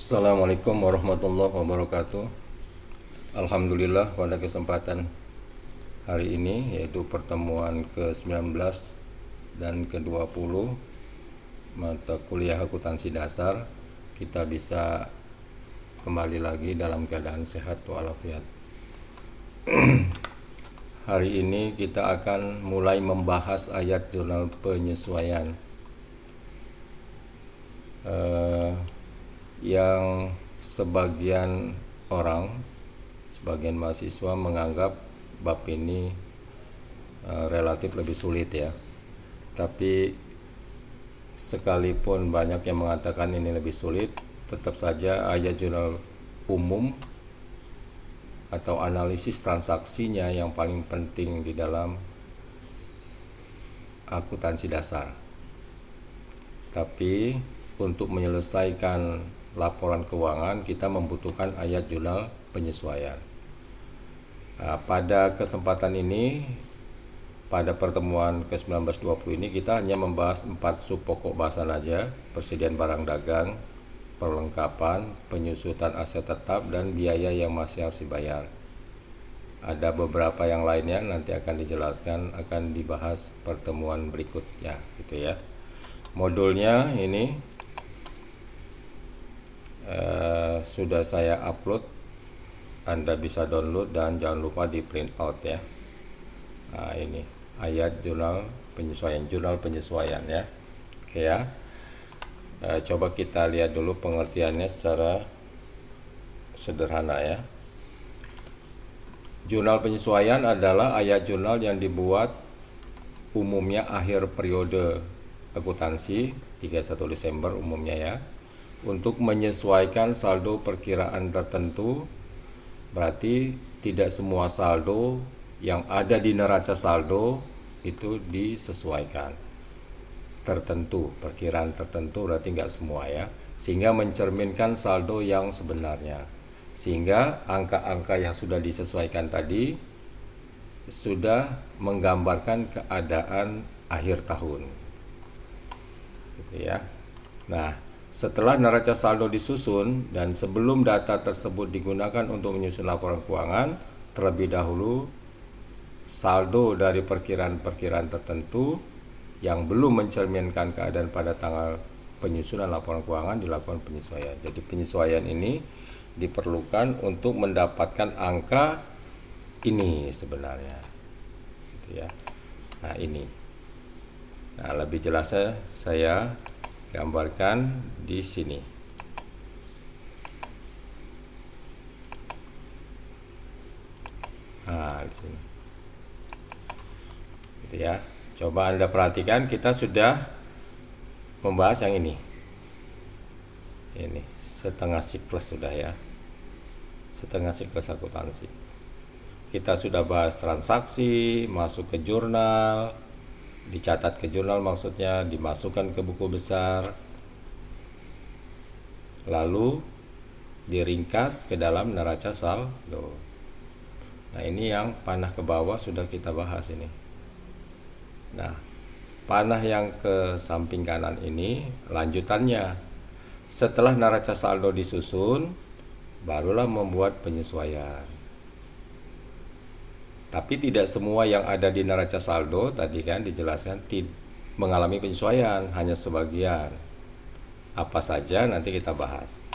Assalamualaikum warahmatullahi wabarakatuh. Alhamdulillah pada kesempatan hari ini, yaitu pertemuan ke-19 dan ke-20 mata kuliah akuntansi dasar, kita bisa kembali lagi dalam keadaan sehat walafiat. Hari ini kita akan mulai membahas ayat jurnal penyesuaian yang sebagian orang, sebagian mahasiswa menganggap bab ini relatif lebih sulit ya. Tapi sekalipun banyak yang mengatakan ini lebih sulit, tetap saja ayat jurnal umum atau analisis transaksinya yang paling penting di dalam akuntansi dasar. Tapi untuk menyelesaikan laporan keuangan kita membutuhkan ayat jurnal penyesuaian. Pada kesempatan ini, pada pertemuan ke-19-20 ini kita hanya membahas 4 sub pokok bahasan aja: persediaan barang dagang, perlengkapan, penyusutan aset tetap, dan biaya yang masih harus dibayar. Ada beberapa yang lainnya nanti akan dijelaskan, akan dibahas pertemuan berikutnya gitu ya. Modulnya ini sudah saya upload, Anda bisa download dan jangan lupa di print out ya. Nah, ini ayat jurnal penyesuaian ya. Oke ya. Coba kita lihat dulu pengertiannya secara sederhana ya. Jurnal penyesuaian adalah ayat jurnal yang dibuat umumnya akhir periode akuntansi 31 Desember umumnya ya, untuk menyesuaikan saldo perkiraan tertentu. Berarti tidak semua saldo yang ada di neraca saldo itu disesuaikan. Tertentu, perkiraan tertentu berarti nggak semua ya. Sehingga mencerminkan saldo yang sebenarnya. Sehingga angka-angka yang sudah disesuaikan tadi sudah menggambarkan keadaan akhir tahun. Gitu ya. Nah, setelah neraca saldo disusun dan sebelum data tersebut digunakan untuk menyusun laporan keuangan, terlebih dahulu saldo dari perkiraan-perkiraan tertentu yang belum mencerminkan keadaan pada tanggal penyusunan laporan keuangan dilakukan penyesuaian. Jadi penyesuaian ini diperlukan untuk mendapatkan angka ini sebenarnya. Gitu ya. Nah, ini. Nah, lebih jelasnya saya gambarkan di sini. Nah, di sini. Gitu ya. Coba Anda perhatikan, kita sudah membahas yang ini. Ini setengah siklus sudah ya. Setengah siklus akuntansi. Kita sudah bahas transaksi, masuk ke jurnal, dicatat ke jurnal maksudnya, dimasukkan ke buku besar, lalu diringkas ke dalam neraca saldo. Nah, ini yang panah ke bawah sudah kita bahas ini. Nah, panah yang ke samping kanan ini lanjutannya. Setelah neraca saldo disusun, barulah membuat penyesuaian. Tapi tidak semua yang ada di neraca saldo tadi kan dijelaskan mengalami penyesuaian, hanya sebagian. Apa saja nanti kita bahas.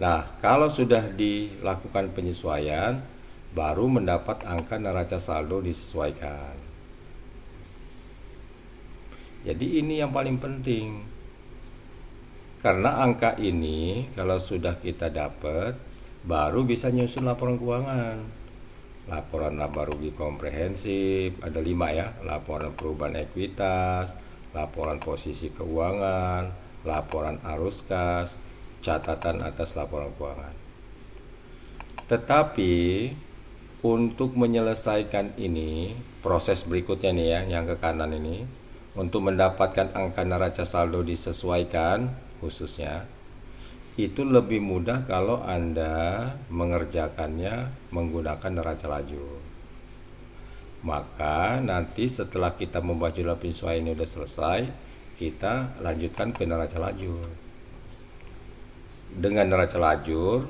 Nah, kalau sudah dilakukan penyesuaian, baru mendapat angka neraca saldo disesuaikan. Jadi ini yang paling penting. Karena angka ini kalau sudah kita dapat, baru bisa nyusun laporan keuangan. Laporan laba rugi komprehensif ada 5 ya, laporan perubahan ekuitas, laporan posisi keuangan, laporan arus kas, catatan atas laporan keuangan. Tetapi untuk menyelesaikan ini, proses berikutnya nih ya, yang ke kanan ini, untuk mendapatkan angka neraca saldo disesuaikan khususnya, itu lebih mudah kalau Anda mengerjakannya menggunakan neraca lajur. Maka nanti setelah kita membahas jurnal penyesuaian ini sudah selesai, kita lanjutkan ke neraca lajur. dengan neraca lajur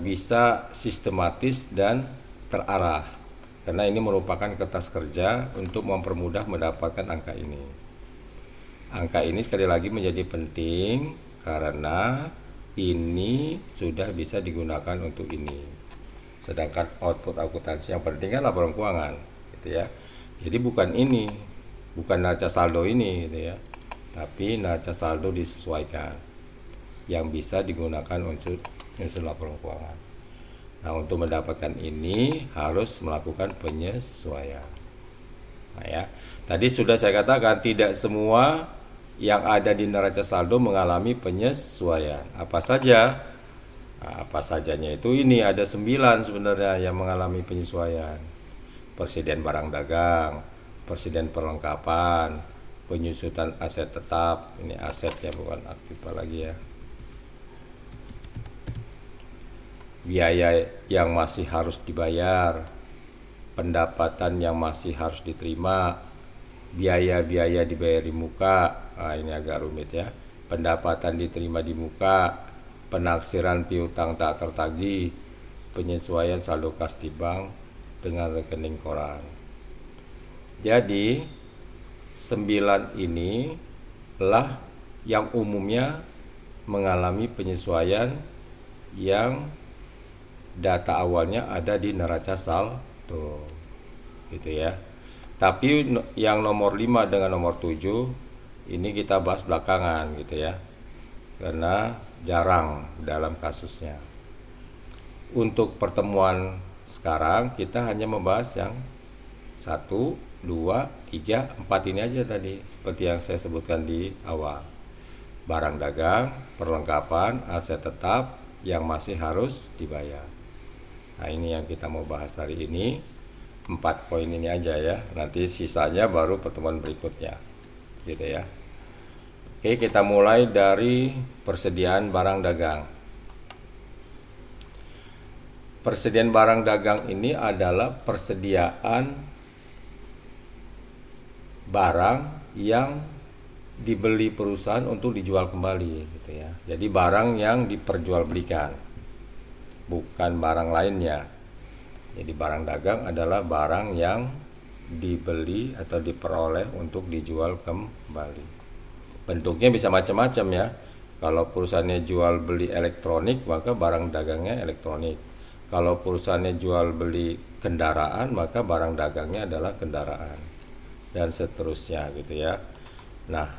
bisa sistematis dan terarah, karena ini merupakan kertas kerja untuk mempermudah mendapatkan angka ini. Angka ini sekali lagi menjadi penting karena ini sudah bisa digunakan untuk ini. Sedangkan output akuntansi yang penting kan laporan keuangan, gitu ya. Jadi bukan ini, bukan neraca saldo ini, gitu ya. Tapi neraca saldo disesuaikan yang bisa digunakan untuk laporan keuangan. Nah, untuk mendapatkan ini harus melakukan penyesuaian. Nah, ya. Tadi sudah saya katakan tidak semua yang ada di neraca saldo mengalami penyesuaian. Apa saja? Nah, apa sajanya itu ini ada 9 sebenarnya yang mengalami penyesuaian. Persediaan barang dagang, persediaan perlengkapan, penyusutan aset tetap, ini aset ya bukan aktif lagi ya. Biaya yang masih harus dibayar, pendapatan yang masih harus diterima, biaya-biaya dibayar di muka. Nah, ini agak rumit ya. Pendapatan diterima di muka, penaksiran piutang tak tertagih, penyesuaian saldo kas di bank dengan rekening koran. Jadi 9 ini lah yang umumnya mengalami penyesuaian yang data awalnya ada di neraca saldo, gitu ya. Tapi yang nomor 5 dengan nomor 7 ini kita bahas belakangan, gitu ya, karena jarang dalam kasusnya. Untuk pertemuan sekarang kita hanya membahas yang 1, 2, 3, 4 ini aja tadi, seperti yang saya sebutkan di awal. Barang dagang, perlengkapan, aset tetap yang masih harus dibayar. Nah, ini yang kita mau bahas hari ini. 4 poin ini aja ya. Nanti sisanya baru pertemuan berikutnya, gitu ya. Oke, kita mulai dari persediaan barang dagang. Persediaan barang dagang ini adalah persediaan barang yang dibeli perusahaan untuk dijual kembali, gitu ya. Jadi barang yang diperjualbelikan, bukan barang lainnya. Jadi barang dagang adalah barang yang dibeli atau diperoleh untuk dijual kembali. Bentuknya bisa macam-macam ya. Kalau perusahaannya jual beli elektronik, maka barang dagangnya elektronik. Kalau perusahaannya jual beli kendaraan, maka barang dagangnya adalah kendaraan. Dan seterusnya, gitu ya. Nah,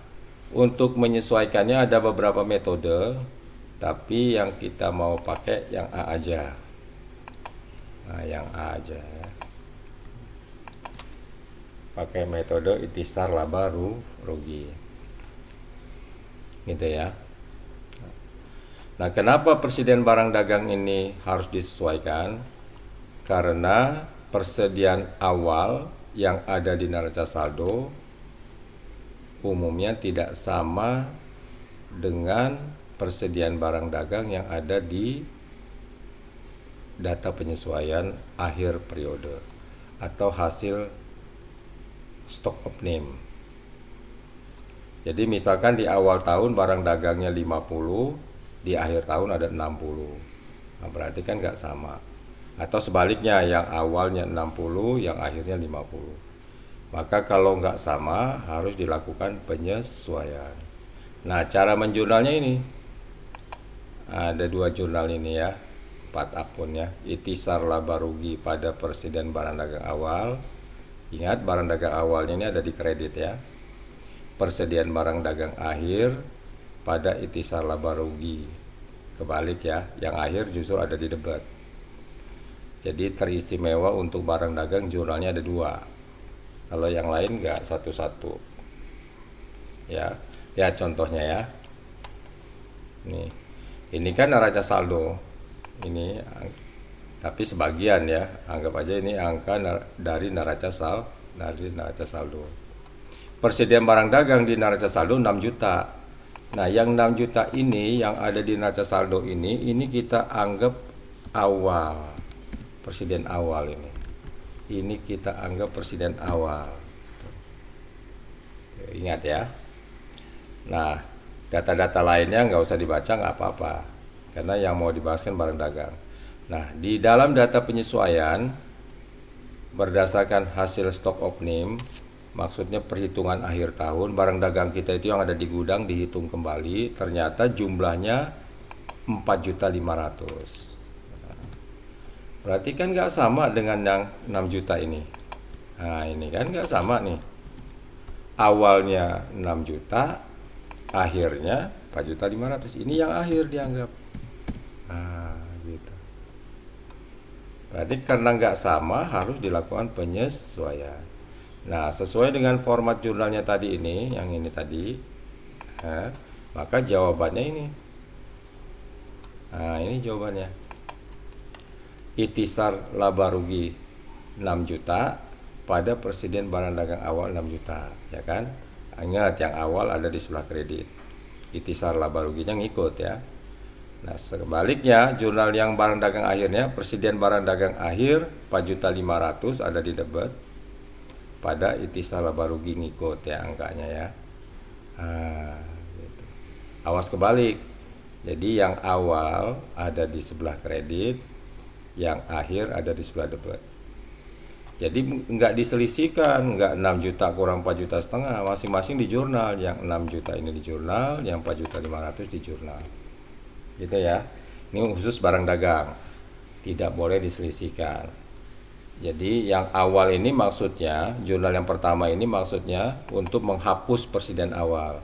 untuk menyesuaikannya ada beberapa metode, tapi yang kita mau pakai yang A aja. Nah, yang A aja ya. Pakai metode ikhtisar laba rugi, gitu ya. Nah, kenapa persediaan barang dagang ini harus disesuaikan? Karena persediaan awal yang ada di neraca saldo umumnya tidak sama dengan persediaan barang dagang yang ada di data penyesuaian akhir periode atau hasil stock of name. Jadi misalkan di awal tahun barang dagangnya 50, di akhir tahun ada 60. Nah, berarti kan nggak sama. Atau sebaliknya, yang awalnya 60, yang akhirnya 50. Maka kalau nggak sama harus dilakukan penyesuaian. Nah, cara menjurnalnya ini ada 2 jurnal ini ya, 4 akun ya. Ikhtisar laba rugi pada persediaan barang dagang awal. Ingat, barang dagang awalnya ini ada di kredit ya. Persediaan barang dagang akhir pada ikhtisar laba rugi. Kebalik ya, yang akhir justru ada di debit. Jadi teristimewa untuk barang dagang jurnalnya ada 2. Kalau yang lain enggak, satu-satu. Ya, lihat contohnya ya. Ini kan neraca saldo. Ini tapi sebagian ya, anggap aja ini angka dari neraca saldo. Persediaan barang dagang di neraca saldo 6 juta. Nah, yang 6 juta ini yang ada di neraca saldo ini kita anggap awal. Persediaan awal ini. Ini kita anggap persediaan awal. Ingat ya. Nah, Data-data lainnya nggak usah dibaca, nggak apa-apa, karena yang mau dibahas kan barang dagang. Nah, di dalam data penyesuaian berdasarkan hasil stok opening, maksudnya perhitungan akhir tahun, barang dagang kita itu yang ada di gudang dihitung kembali, ternyata jumlahnya 4.500.000. Berarti kan nggak sama dengan yang 6 juta ini. Nah, ini kan nggak sama nih. Awalnya 6 juta, akhirnya 4.500.000. Ini yang akhir dianggap. Nah, gitu. Berarti karena nggak sama harus dilakukan penyesuaian. Nah, sesuai dengan format jurnalnya tadi ini, yang ini tadi, maka jawabannya ini. Nah, ini jawabannya. Itisar laba rugi 6 juta pada persediaan barang dagang awal 6 juta, ya kan? Ingat yang awal ada di sebelah kredit. Itisar laba ruginya ngikut ya. Nah, sebaliknya jurnal yang barang dagang akhirnya, persediaan barang dagang akhir 4.500.000 ada di debit. Pada itisar laba rugi ngikut ya angkanya ya. Gitu. Awas kebalik. Jadi yang awal ada di sebelah kredit, yang akhir ada di sebelah debit. Jadi nggak diselisihkan, nggak 6 juta kurang 4 juta setengah, masing-masing di jurnal. Yang 6 juta ini di jurnal, yang 4.500.000 di jurnal. Gitu ya. Ini khusus barang dagang, tidak boleh diselisihkan. Jadi yang awal ini maksudnya, jurnal yang pertama ini maksudnya untuk menghapus persediaan awal.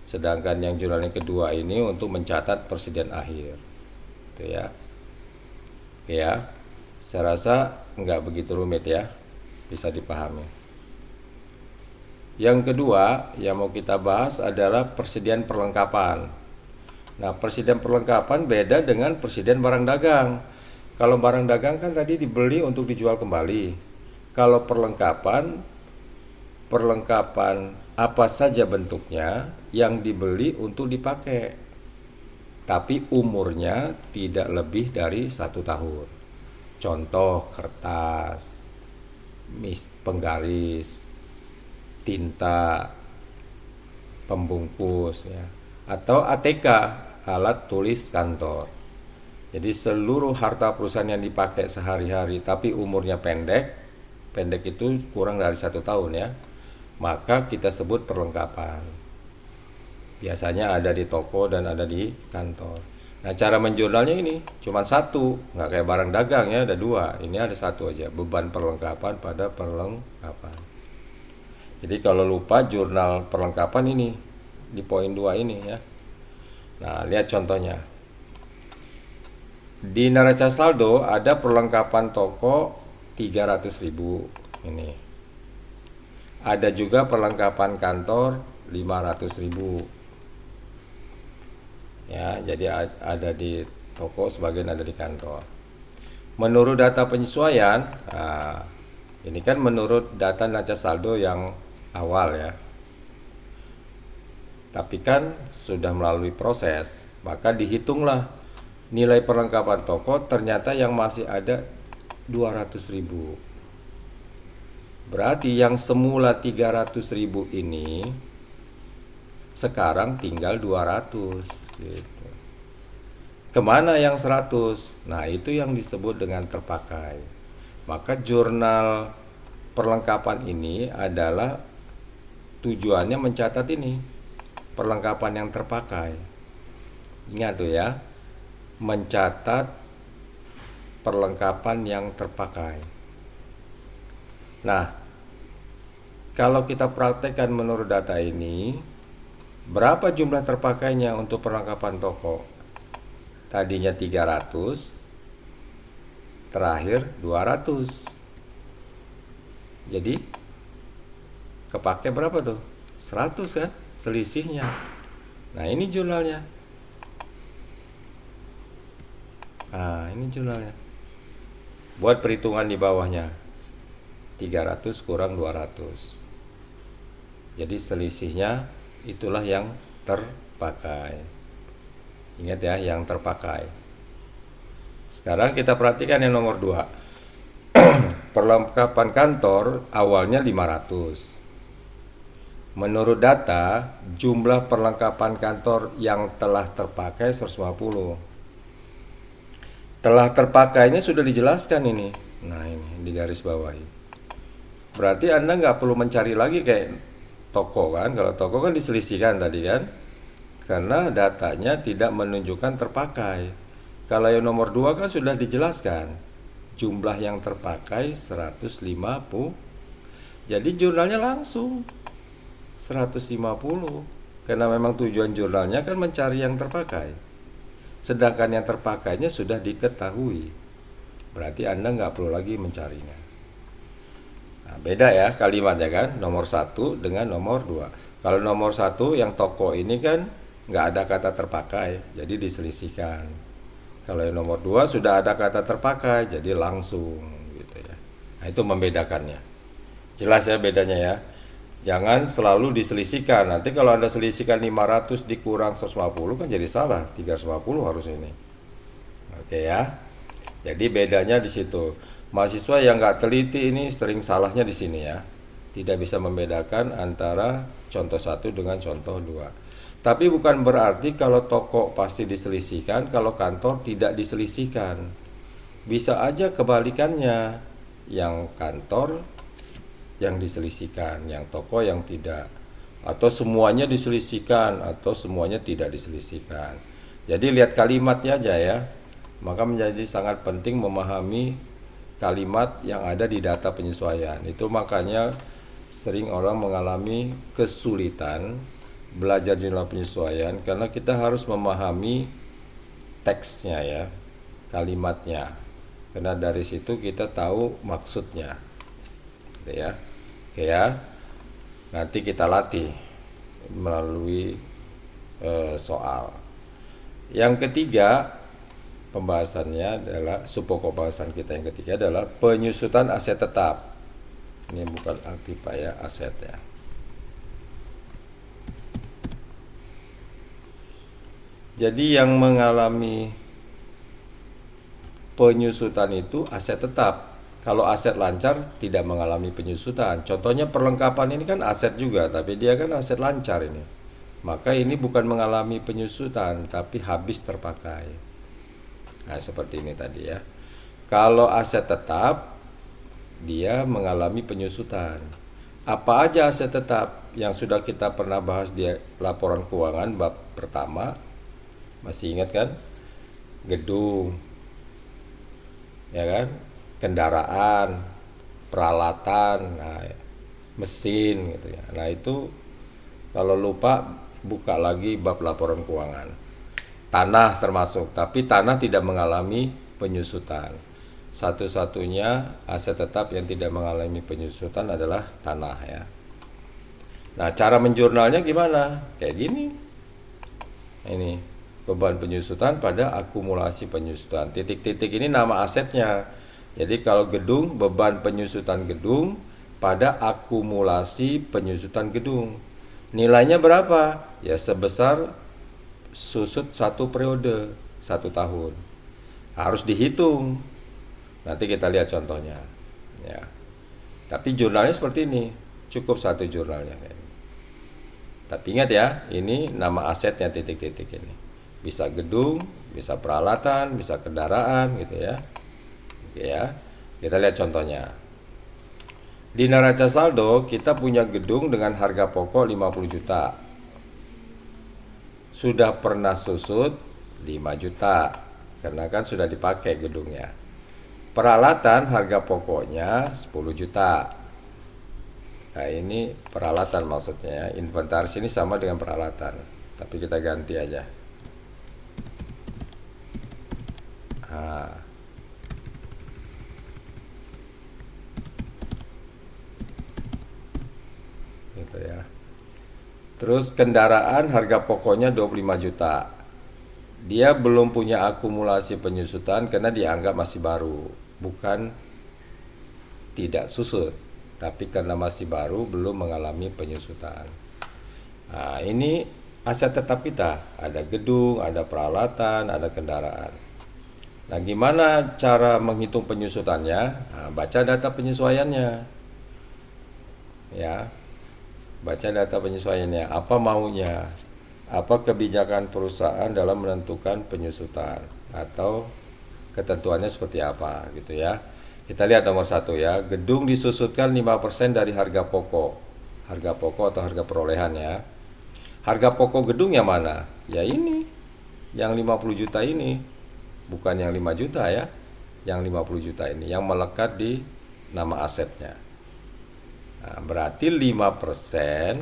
Sedangkan yang jurnal yang kedua ini untuk mencatat persediaan akhir. Itu ya. Oke ya. Saya rasa nggak begitu rumit ya, bisa dipahami. Yang kedua yang mau kita bahas adalah persediaan perlengkapan. Nah, persediaan perlengkapan beda dengan persediaan barang dagang. Kalau barang dagang kan tadi dibeli untuk dijual kembali. Kalau perlengkapan apa saja bentuknya yang dibeli untuk dipakai, tapi umurnya tidak lebih dari 1 tahun. Contoh kertas, penggaris, tinta, pembungkus ya, atau ATK, alat tulis kantor. Jadi seluruh harta perusahaan yang dipakai sehari-hari tapi umurnya pendek itu kurang dari 1 tahun ya, maka kita sebut perlengkapan. Biasanya ada di toko dan ada di kantor. Nah, cara menjurnalnya ini cuma 1, nggak kayak barang dagang ya, ada 2. Ini ada 1 aja, beban perlengkapan pada perlengkapan. Jadi kalau lupa jurnal perlengkapan ini di poin 2 ini ya. Nah, lihat contohnya. Di neraca saldo ada perlengkapan toko 300.000 ini. Ada juga perlengkapan kantor 500.000. Ya, jadi ada di toko, sebagian ada di kantor. Menurut data penyesuaian, ini kan menurut data neraca saldo yang awal ya. Tapi kan sudah melalui proses, maka dihitunglah nilai perlengkapan toko, ternyata yang masih ada 200.000. Berarti yang semula 300.000 ini sekarang tinggal 200 gitu. Kemana yang 100? Nah, itu yang disebut dengan terpakai. Maka jurnal perlengkapan ini adalah tujuannya mencatat ini, perlengkapan yang terpakai. Ingat tuh ya, mencatat perlengkapan yang terpakai. Nah, kalau kita praktekkan menurut data ini, berapa jumlah terpakainya untuk perlengkapan toko? Tadinya 300, terakhir 200. Jadi kepake berapa tuh? 100 kan selisihnya. Nah, ini jurnalnya. Nah, ini jurnalnya. Buat perhitungan di bawahnya. 300 kurang 200. Jadi selisihnya itulah yang terpakai. Ingat ya, yang terpakai. Sekarang kita perhatikan yang nomor 2. Perlengkapan kantor awalnya 500. Menurut data, jumlah perlengkapan kantor yang telah terpakai 150. Telah terpakainya sudah dijelaskan ini. Nah, ini di garis bawahi. Berarti Anda nggak perlu mencari lagi kayak toko kan. Kalau toko kan diselisihkan tadi kan. Karena datanya tidak menunjukkan terpakai. Kalau yang nomor 2 kan sudah dijelaskan. Jumlah yang terpakai 150. Jadi jurnalnya langsung 150. Karena memang tujuan jurnalnya kan mencari yang terpakai. Sedangkan yang terpakainya sudah diketahui. Berarti Anda nggak perlu lagi mencarinya. Nah, beda ya kalimatnya kan, nomor 1 dengan nomor 2. Kalau nomor 1 yang toko ini kan nggak ada kata terpakai, jadi diselisihkan. Kalau yang nomor 2 sudah ada kata terpakai, jadi langsung gitu ya. Nah, itu membedakannya. Jelas ya bedanya ya. Jangan selalu diselisihkan. Nanti kalau Anda selisihkan 500 dikurang 150 kan jadi salah. 350 harus ini. Oke ya. Jadi bedanya di situ. Mahasiswa yang nggak teliti ini sering salahnya di sini ya. Tidak bisa membedakan antara contoh 1 dengan contoh 2. Tapi bukan berarti kalau toko pasti diselisihkan, kalau kantor tidak diselisihkan. Bisa aja kebalikannya. Yang kantor yang diselisihkan, yang toko yang tidak, atau semuanya diselisihkan, atau semuanya tidak diselisihkan. Jadi lihat kalimatnya aja ya. Maka menjadi sangat penting memahami kalimat yang ada di data penyesuaian. Itu makanya sering orang mengalami kesulitan belajar jurnal penyesuaian karena kita harus memahami teksnya ya, kalimatnya. Karena dari situ kita tahu maksudnya. Gitu ya. Oke ya, nanti kita latih melalui soal. Yang ketiga, pembahasannya adalah subpokok pembahasan kita yang ketiga adalah penyusutan aset tetap. Ini bukan aktiva ya, aset ya. Jadi yang mengalami penyusutan itu aset tetap. Kalau aset lancar tidak mengalami penyusutan. Contohnya perlengkapan ini kan aset juga, tapi dia kan aset lancar ini. Maka ini bukan mengalami penyusutan, tapi habis terpakai. Nah, seperti ini tadi ya. Kalau aset tetap, dia mengalami penyusutan. Apa aja aset tetap yang sudah kita pernah bahas di laporan keuangan bab pertama? Masih ingat kan? Gedung, ya kan? Kendaraan, peralatan, nah, mesin gitu ya. Nah, itu kalau lupa buka lagi bab laporan keuangan. Tanah termasuk, tapi tanah tidak mengalami penyusutan. Satu-satunya aset tetap yang tidak mengalami penyusutan adalah tanah ya. Nah, cara menjurnalnya gimana? Kayak gini. Ini beban penyusutan pada akumulasi penyusutan. Titik-titik ini nama asetnya. Jadi kalau gedung, beban penyusutan gedung pada akumulasi penyusutan gedung. Nilainya berapa? Ya sebesar susut 1 periode, 1 tahun. Harus dihitung. Nanti kita lihat contohnya. Ya. Tapi jurnalnya seperti ini. Cukup 1 jurnalnya. Tapi ingat ya, ini nama asetnya titik-titik ini. Bisa gedung, bisa peralatan, bisa kendaraan gitu ya. Oke ya, kita lihat contohnya. Di neraca saldo kita punya gedung dengan harga pokok 50 juta. Sudah pernah susut 5 juta karena kan sudah dipakai gedungnya. Peralatan harga pokoknya 10 juta. Nah, ini peralatan maksudnya ya. Inventaris ini sama dengan peralatan, tapi kita ganti aja. Nah, gitu ya. Terus kendaraan harga pokoknya 25 juta. Dia belum punya akumulasi penyusutan karena dianggap masih baru, bukan tidak susut, tapi karena masih baru belum mengalami penyusutan. Nah, ini aset tetap kita, ada gedung, ada peralatan, ada kendaraan. Nah, gimana cara menghitung penyusutannya? Nah, baca data penyesuaiannya. Ya. Baca data penyesuaiannya, apa maunya, apa kebijakan perusahaan dalam menentukan penyusutan atau ketentuannya seperti apa gitu ya. Kita lihat nomor 1 ya, gedung disusutkan 5% dari harga pokok. Harga pokok atau harga perolehan ya. Harga pokok gedung yang mana? Ya ini, yang 50 juta ini. Bukan yang 5 juta ya, yang 50 juta ini, yang melekat di nama asetnya. Nah, berarti 5%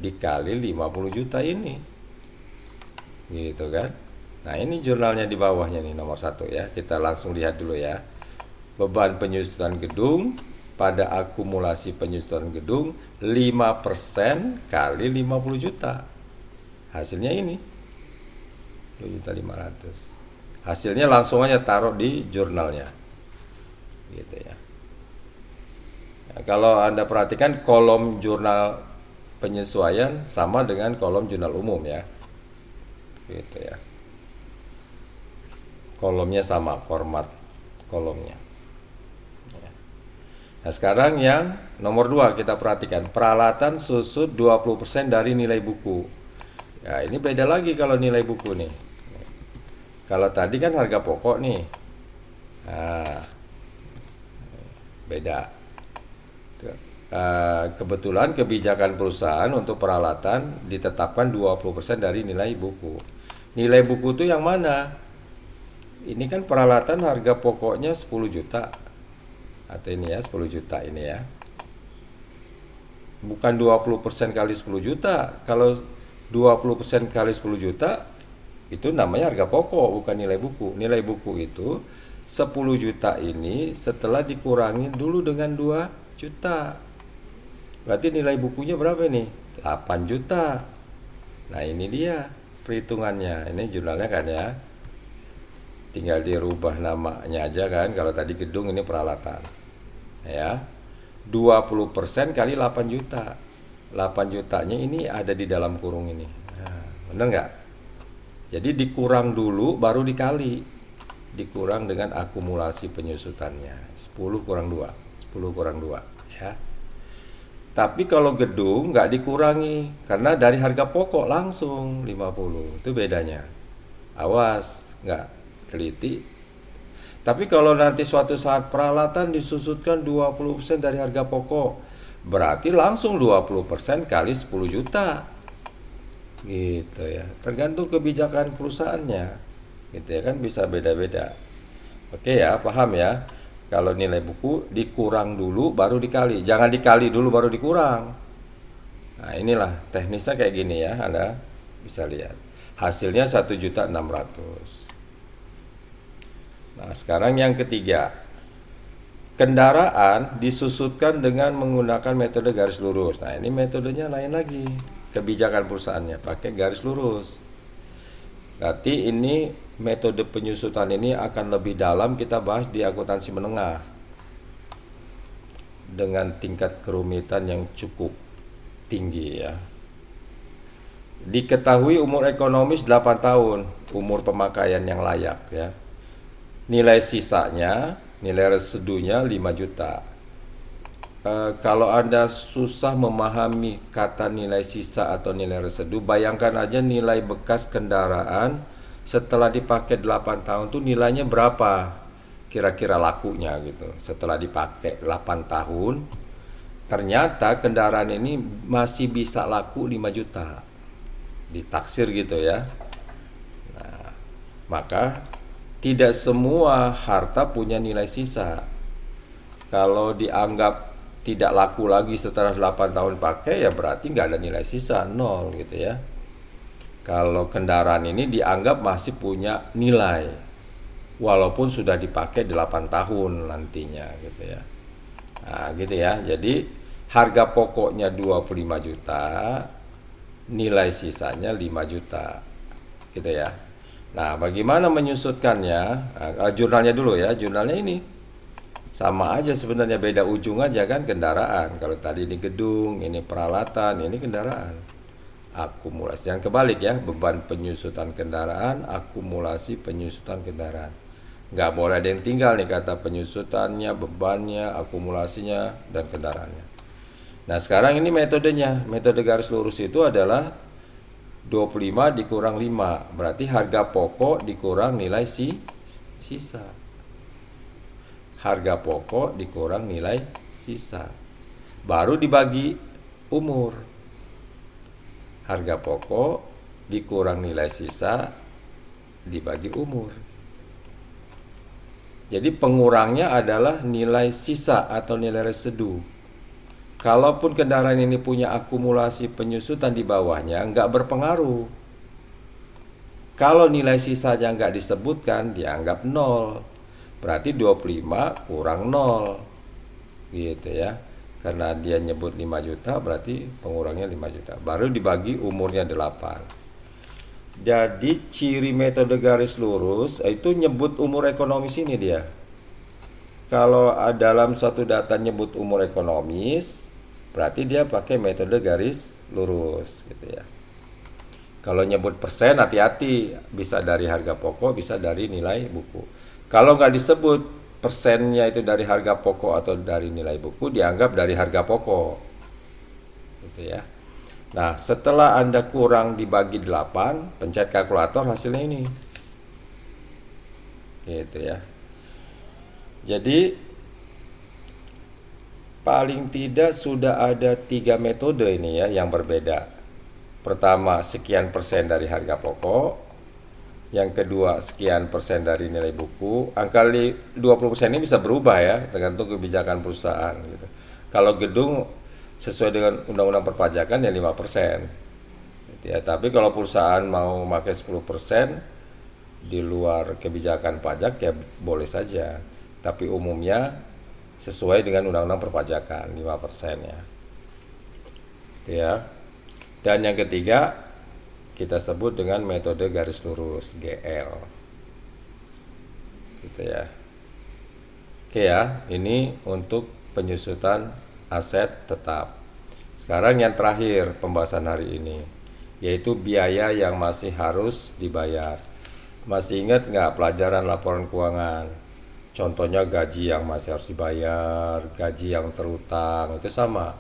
dikali 50 juta ini. Gitu kan? Nah, ini jurnalnya di bawahnya nih nomor 1 ya. Kita langsung lihat dulu ya. Beban penyusutan gedung pada akumulasi penyusutan gedung 5% kali 50 juta. Hasilnya ini 2.500.000. Hasilnya langsung aja taruh di jurnalnya. Gitu ya. Nah, kalau Anda perhatikan kolom jurnal penyesuaian sama dengan kolom jurnal umum ya. Gitu ya. Kolomnya sama, format kolomnya. Nah, sekarang yang nomor 2 kita perhatikan, peralatan susut 20% dari nilai buku. Ya, ini beda lagi kalau nilai buku nih. Kalau tadi kan harga pokok nih. Nah, beda. Kebetulan kebijakan perusahaan untuk peralatan ditetapkan 20% dari nilai buku. Nilai buku itu yang mana? Ini kan peralatan harga pokoknya 10 juta. Atau ini ya 10 juta ini ya. Bukan 20% kali 10 juta. Kalau 20% kali 10 juta itu namanya harga pokok, bukan nilai buku. Nilai buku itu 10 juta ini setelah dikurangi dulu dengan 2 juta. Berarti nilai bukunya berapa nih? 8 juta. Nah, ini dia perhitungannya. Ini jurnalnya kan ya. Tinggal dirubah namanya aja kan. Kalau tadi gedung, ini peralatan. Ya. 20% kali 8 juta. 8 jutanya ini ada di dalam kurung ini. Nah, benar nggak? Jadi dikurang dulu baru dikali. Dikurang dengan akumulasi penyusutannya. 10 kurang 2. 10 kurang 2 ya. Tapi kalau gedung nggak dikurangi karena dari harga pokok langsung 50. Itu bedanya. Awas, nggak teliti. Tapi kalau nanti suatu saat peralatan disusutkan 20% dari harga pokok, berarti langsung 20% kali 10 juta. Gitu ya. Tergantung kebijakan perusahaannya. Gitu ya kan, bisa beda-beda. Oke ya, paham ya. Kalau nilai buku dikurang dulu baru dikali. Jangan dikali dulu baru dikurang. Nah, inilah teknisnya kayak gini ya, Anda bisa lihat. Hasilnya 1.600.000. Nah, sekarang yang ketiga, kendaraan disusutkan dengan menggunakan metode garis lurus. Nah, ini metodenya lain lagi. Kebijakan perusahaannya pakai garis lurus. Nanti ini metode penyusutan ini akan lebih dalam kita bahas di akuntansi menengah dengan tingkat kerumitan yang cukup tinggi ya. Diketahui umur ekonomis 8 tahun, umur pemakaian yang layak ya. Nilai sisanya, nilai residunya 5 juta. Kalau Anda susah memahami kata nilai sisa atau nilai residu, bayangkan aja nilai bekas kendaraan setelah dipakai 8 tahun tuh nilainya berapa? Kira-kira lakunya gitu. Setelah dipakai 8 tahun, ternyata kendaraan ini masih bisa laku 5 juta. Ditaksir gitu ya. Nah, maka tidak semua harta punya nilai sisa. Kalau dianggap tidak laku lagi setelah 8 tahun pakai, ya berarti nggak ada nilai sisa, 0 gitu ya. Kalau kendaraan ini dianggap masih punya nilai, walaupun sudah dipakai 8 tahun nantinya gitu ya. Nah gitu ya, jadi harga pokoknya 25 juta, nilai sisanya 5 juta gitu ya. Nah, bagaimana menyusutkannya? Nah, jurnalnya dulu ya. Jurnalnya ini sama aja sebenarnya, beda ujung aja kan, kendaraan. Kalau tadi ini gedung, ini peralatan, ini kendaraan. Akumulasi. Yang kebalik ya, beban penyusutan kendaraan, akumulasi penyusutan kendaraan. Nggak boleh ada yang tinggal nih, kata penyusutannya, bebannya, akumulasinya, dan kendaraannya. Nah, sekarang ini metodenya. Metode garis lurus itu adalah 25 dikurang 5. Berarti harga pokok dikurang nilai sisa. Harga pokok dikurang nilai sisa. Baru dibagi umur. Harga pokok dikurang nilai sisa dibagi umur. Jadi pengurangnya adalah nilai sisa atau nilai residu. Kalaupun kendaraan ini punya akumulasi penyusutan di bawahnya, nggak berpengaruh. Kalau nilai sisanya nggak disebutkan, dianggap 0. Berarti 25 kurang 0. Gitu ya. Karena dia nyebut 5 juta, berarti pengurangnya 5 juta. Baru dibagi umurnya 8. Jadi ciri metode garis lurus itu nyebut umur ekonomis ini dia. Kalau dalam satu data nyebut umur ekonomis, berarti dia pakai metode garis lurus gitu ya. Kalau nyebut persen, hati-hati, bisa dari harga pokok, bisa dari nilai buku. Kalau nggak disebut persennya itu dari harga pokok atau dari nilai buku, dianggap dari harga pokok gitu ya. Nah, setelah Anda kurang dibagi 8, pencet kalkulator, hasilnya ini gitu ya. Jadi paling tidak sudah ada 3 metode ini ya yang berbeda. Pertama, sekian persen dari harga pokok. Yang kedua, sekian persen dari nilai buku. Angka 20% ini bisa berubah ya, tergantung kebijakan perusahaan gitu. Kalau gedung sesuai dengan undang-undang perpajakan ya 5%. Gitu ya. Tapi kalau perusahaan mau pakai 10% di luar kebijakan pajak ya boleh saja. Tapi umumnya sesuai dengan undang-undang perpajakan 5% ya. Gitu ya. Dan yang ketiga kita sebut dengan metode garis lurus GL. Gitu ya. Oke ya, ini untuk penyusutan aset tetap. Sekarang yang terakhir pembahasan hari ini, yaitu biaya yang masih harus dibayar. Masih ingat nggak pelajaran laporan keuangan? Contohnya gaji yang masih harus dibayar, gaji yang terutang, itu sama.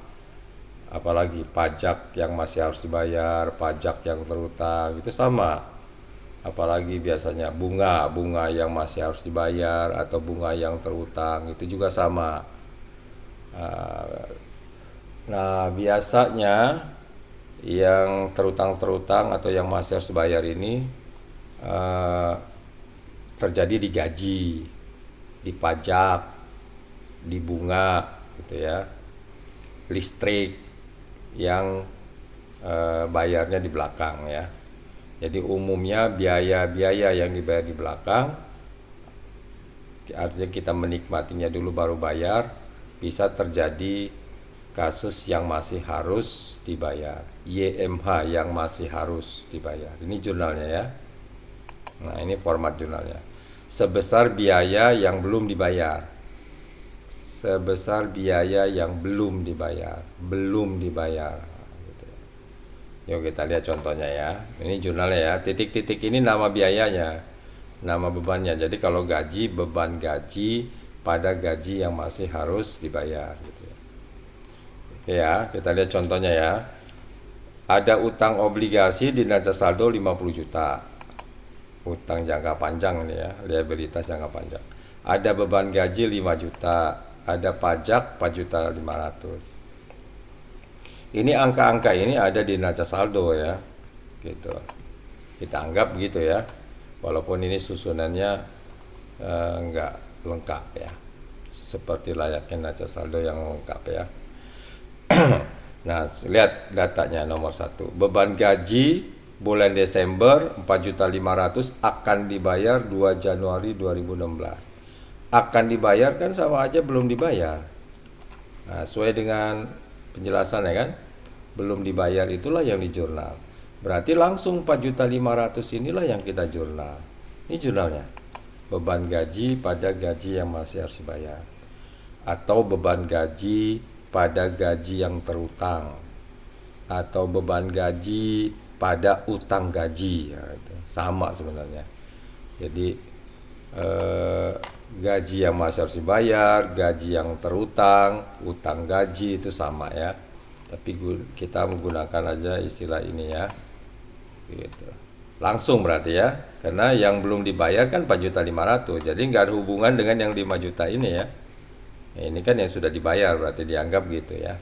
Apalagi pajak yang masih harus dibayar, pajak yang terutang, itu sama. Apalagi biasanya bunga yang masih harus dibayar atau bunga yang terutang, itu juga sama. Nah, biasanya yang terutang atau yang masih harus dibayar ini terjadi di gaji, di pajak, di bunga gitu ya, listrik yang bayarnya di belakang ya. Jadi umumnya biaya-biaya yang dibayar di belakang, artinya kita menikmatinya dulu baru bayar, bisa terjadi kasus yang masih harus dibayar, YMH yang masih harus dibayar. Ini jurnalnya ya. Nah, ini format jurnalnya. Sebesar biaya yang belum dibayar. Sebesar biaya yang belum dibayar. Gitu. Yuk kita lihat contohnya ya. Ini jurnalnya ya. Titik-titik ini nama biayanya, nama bebannya. Jadi kalau gaji, beban gaji pada gaji yang masih harus dibayar. Gitu ya. Oke ya, kita lihat contohnya ya. Ada utang obligasi di neraca saldo 50 juta. Utang jangka panjang ini ya, liabilitas jangka panjang. Ada beban gaji 5 juta, ada pajak 4.500.000. Ini angka-angka ini ada di neraca saldo ya. Gitu. Kita anggap begitu ya. Walaupun ini susunannya enggak lengkap ya. Seperti layaknya neraca saldo yang lengkap ya. Nah, lihat datanya nomor 1. Beban gaji bulan Desember 4.500.000 akan dibayar 2 Januari 2016. Akan dibayar kan sama aja belum dibayar. Nah, sesuai dengan penjelasan ya kan, belum dibayar itulah yang di jurnal. Berarti langsung 4.500.000 inilah yang kita jurnal. Ini jurnalnya. Beban gaji pada gaji yang masih harus dibayar, atau beban gaji pada gaji yang terutang, atau beban gaji pada utang gaji ya, itu sama sebenarnya. Jadi gaji yang masih harus dibayar, gaji yang terutang, utang gaji itu sama ya. Tapi kita menggunakan aja istilah ini ya, gitu. Langsung berarti ya, karena yang belum dibayar kan 4.500.000, jadi nggak ada hubungan dengan yang 5 juta ini ya. Nah, ini kan yang sudah dibayar, berarti dianggap gitu ya.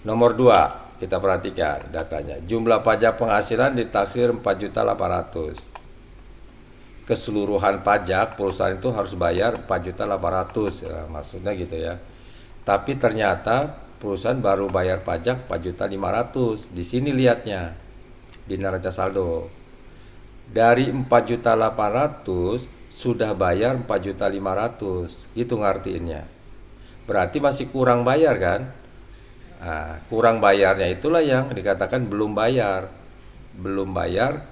Nomor 2, kita perhatikan datanya. Jumlah pajak penghasilan ditaksir 4.800.000. Keseluruhan pajak perusahaan itu harus bayar 4.800.000, ya, maksudnya gitu ya. Tapi ternyata perusahaan baru bayar pajak 4.500.000. Di sini lihatnya di neraca saldo. Dari 4.800.000 sudah bayar 4.500.000. Itu ngartiinnya. Berarti masih kurang bayar kan? Nah, kurang bayarnya itulah yang dikatakan belum bayar. Belum bayar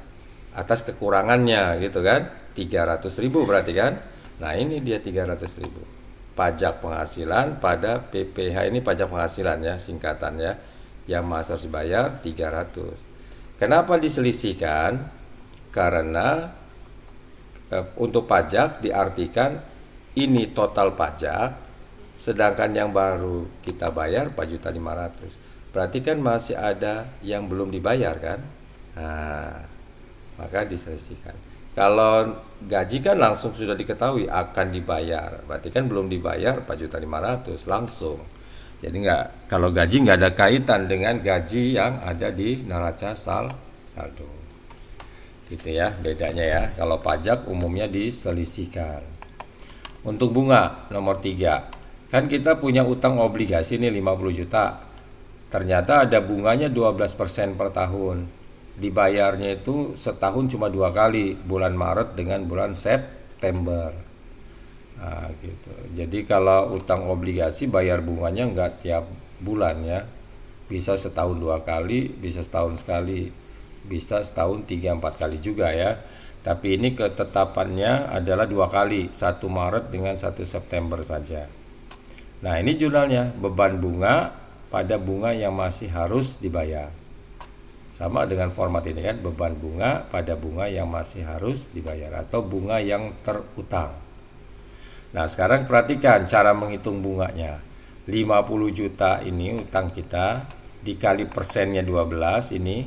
atas kekurangannya gitu kan. 300.000 berarti kan? Nah, ini dia 300.000. Pajak penghasilan pada PPH, ini pajak penghasilan ya singkatannya, yang masih harus bayar 300. Kenapa diselisihkan? Karena untuk pajak diartikan ini total pajak, sedangkan yang baru kita bayar 4.500.000. Berarti kan masih ada yang belum dibayar kan? Nah, maka diselisihkan. Kalau gaji kan langsung sudah diketahui akan dibayar, berarti kan belum dibayar 4.500.000 langsung. Jadi nggak, kalau gaji nggak ada kaitan dengan gaji yang ada di neraca saldo. Gitu ya bedanya ya. Kalau pajak umumnya diselisihkan. Untuk bunga nomor 3, kan kita punya utang obligasi nih 50 juta. Ternyata ada bunganya 12% per tahun. Dibayarnya itu setahun cuma 2 kali, bulan Maret dengan bulan September. Nah, gitu. Jadi kalau utang obligasi bayar bunganya nggak tiap bulan ya. Bisa setahun 2 kali, bisa setahun sekali, bisa setahun 3-4 kali juga ya. Tapi ini ketetapannya adalah 2 kali, 1 Maret dengan 1 September saja. Nah, ini jurnalnya, beban bunga pada bunga yang masih harus dibayar. Sama dengan format ini kan, beban bunga pada bunga yang masih harus dibayar atau bunga yang terutang. Nah, sekarang perhatikan cara menghitung bunganya. 50 juta ini utang kita, dikali persennya 12 ini.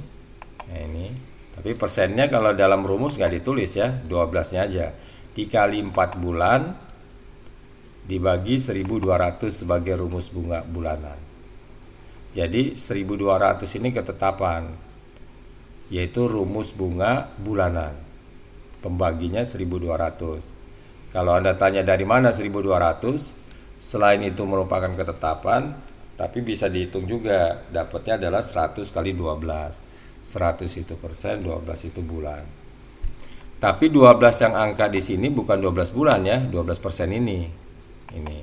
Nah, ini. Tapi persennya kalau dalam rumus nggak ditulis ya, 12-nya aja. Dikali 4 bulan, dibagi 1.200 sebagai rumus bunga bulanan. Jadi 1.200 ini ketetapan, yaitu rumus bunga bulanan. Pembaginya 1.200. Kalau Anda tanya dari mana 1.200, selain itu merupakan ketetapan, tapi bisa dihitung juga. Dapatnya adalah 100 kali 12. 100 itu persen, 12 itu bulan. Tapi 12 yang angka di sini bukan 12 bulan ya, 12% ini. Ini.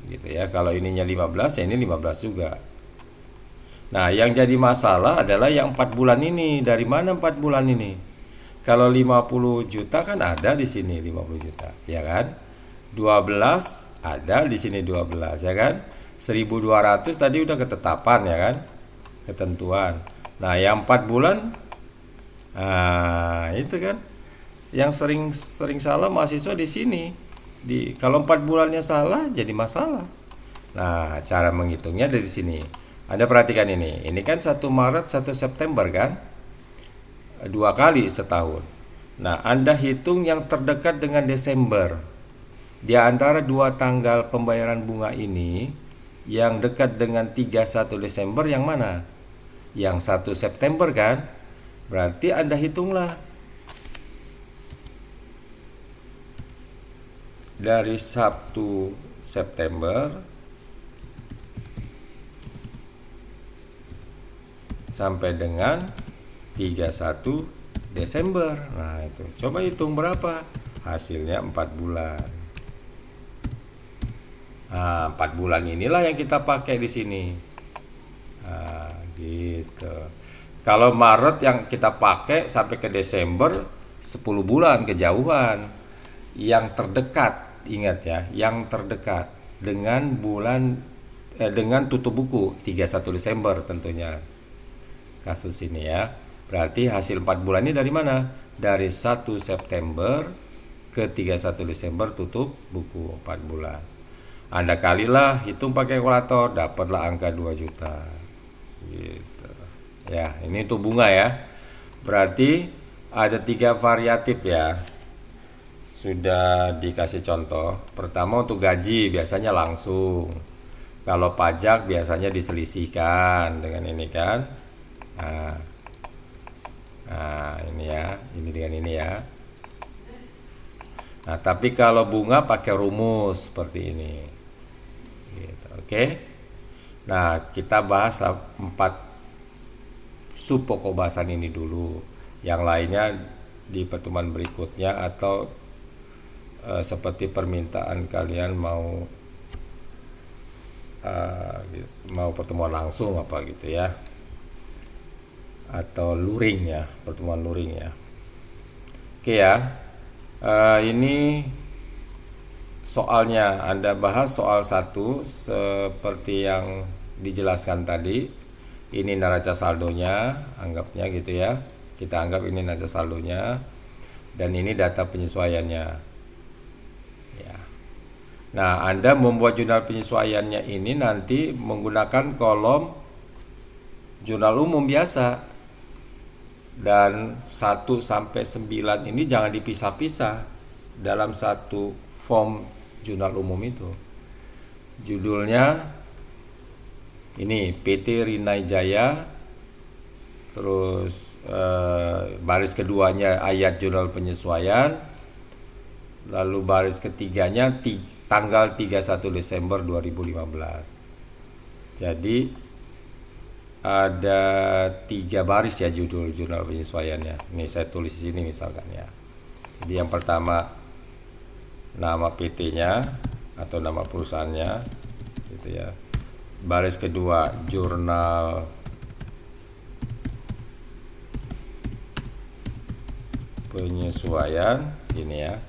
Gitu ya. Kalau ininya 15, ya ini 15 juga. Nah, yang jadi masalah adalah yang 4 bulan ini. Dari mana 4 bulan ini? Kalau 50 juta kan ada di sini 50 juta, ya kan? 12 ada di sini 12, ya kan? 1.200 tadi udah ketetapan ya kan? Ketentuan. Nah, yang 4 bulan, nah itu kan yang sering salah mahasiswa di sini. Kalau 4 bulannya salah jadi masalah. Nah, cara menghitungnya dari sini. Anda perhatikan ini kan 1 Maret 1 September kan, 2 kali setahun. Nah, Anda hitung yang terdekat dengan Desember. Di antara 2 tanggal pembayaran bunga ini, yang dekat dengan 31 Desember yang mana? Yang 1 September kan? Berarti Anda hitunglah dari 1 September sampai dengan 31 Desember. Nah, itu. Coba hitung berapa? Hasilnya 4 bulan. Nah, 4 bulan inilah yang kita pakai di sini. Nah, gitu. Kalau Maret yang kita pakai sampai ke Desember 10 bulan kejauhan. Yang terdekat, ingat ya, yang terdekat dengan bulan dengan tutup buku 31 Desember tentunya. Kasus ini ya. Berarti hasil 4 bulan ini dari mana? Dari 1 September ke 31 Desember tutup buku 4 bulan. Anda kalilah, hitung pakai kalkulator, dapatlah angka 2 juta. Gitu. Ya, ini untuk bunga ya. Berarti ada 3 variatif ya. Sudah dikasih contoh. Pertama untuk gaji biasanya langsung. Kalau pajak biasanya diselisihkan dengan ini kan. Nah, ini ya, ini dengan ini ya. Nah, tapi kalau bunga pakai rumus seperti ini. Gitu, oke. Nah, kita bahas 4 sub pokok bahasan ini dulu. Yang lainnya di pertemuan berikutnya atau seperti permintaan kalian mau pertemuan langsung apa gitu ya, atau luring ya, pertemuan luring ya. Oke ya. Ini soalnya Anda bahas soal 1 seperti yang dijelaskan tadi. Ini neraca saldonya, anggapnya gitu ya. Kita anggap ini neraca saldonya dan ini data penyesuaiannya. Ya. Nah, Anda membuat jurnal penyesuaiannya ini nanti menggunakan kolom jurnal umum biasa. Dan 1 sampai 9 ini jangan dipisah-pisah dalam satu form jurnal umum itu. Judulnya ini PT Rinnai Jaya, terus baris keduanya ayat jurnal penyesuaian, lalu baris ketiganya tanggal 31 Desember 2015. Jadi ada 3 baris ya judul jurnal penyesuaiannya. Ini saya tulis di sini misalkan ya. Jadi yang pertama nama PT-nya atau nama perusahaannya gitu ya. Baris kedua jurnal penyesuaian ini ya.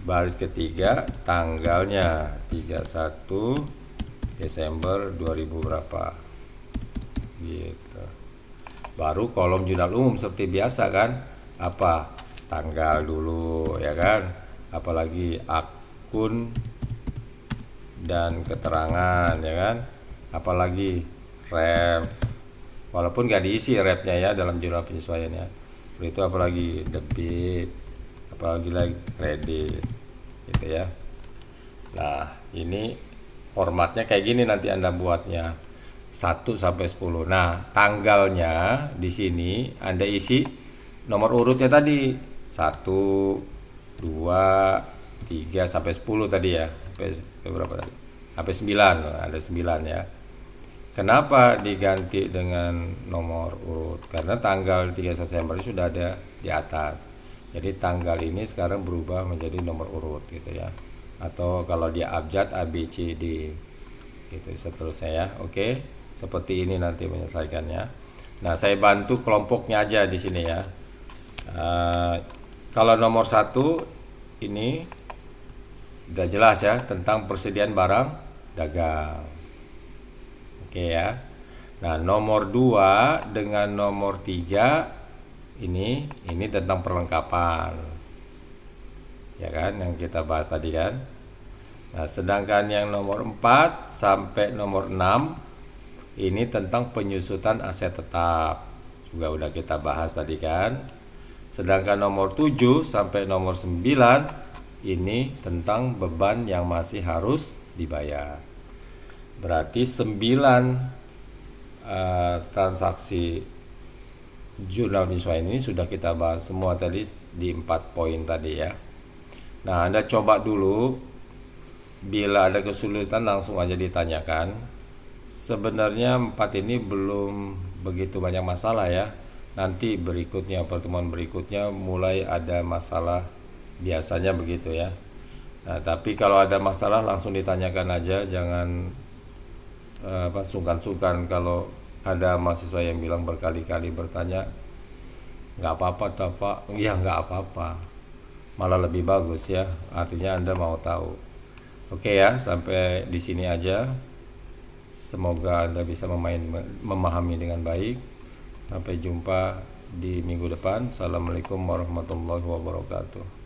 Baris ketiga tanggalnya 31 Desember 2000 berapa. Gitu. Baru kolom jurnal umum seperti biasa kan, apa tanggal dulu ya kan, apalagi akun dan keterangan ya kan, apalagi ref, walaupun gak diisi refnya ya dalam jurnal penyesuaiannya. Itu apalagi debit, apalagi lagi kredit gitu ya. Nah, ini formatnya kayak gini nanti Anda buatnya. 1 sampai 10. Nah, tanggalnya di sini Anda isi nomor urutnya tadi. 1, 2, 3 sampai 10 tadi ya. Sampai berapa tadi? Sampai 9. Ada 9 ya. Kenapa diganti dengan nomor urut? Karena tanggal 31 Desember sudah ada di atas. Jadi tanggal ini sekarang berubah menjadi nomor urut gitu ya. Atau kalau dia abjad A B C D gitu seterusnya ya. Oke. Seperti ini nanti menyelesaikannya. Nah, saya bantu kelompoknya aja di sini ya. Kalau nomor 1 ini udah jelas ya tentang persediaan barang dagang. Oke ya. Nah, nomor 2 dengan nomor 3 ini tentang perlengkapan. Ya kan yang kita bahas tadi kan. Nah, sedangkan yang nomor 4 sampai nomor 6 ini tentang penyusutan aset tetap. Juga udah kita bahas tadi kan. Sedangkan nomor 7 sampai nomor 9 ini tentang beban yang masih harus dibayar. Berarti 9 transaksi jurnal penyesuaian ini sudah kita bahas semua tadi di 4 poin tadi ya. Nah, Anda coba dulu, bila ada kesulitan langsung aja ditanyakan. Sebenarnya 4 ini belum begitu banyak masalah ya. Nanti berikutnya, pertemuan berikutnya mulai ada masalah, biasanya begitu ya. Nah, tapi kalau ada masalah langsung ditanyakan aja, jangan sungkan-sungkan. Kalau ada mahasiswa yang bilang berkali-kali bertanya, nggak apa-apa toh Pak, ya nggak apa-apa, malah lebih bagus ya, artinya Anda mau tahu. Oke ya, sampai di sini aja. Semoga Anda bisa memahami dengan baik. Sampai jumpa di minggu depan. Assalamualaikum warahmatullahi wabarakatuh.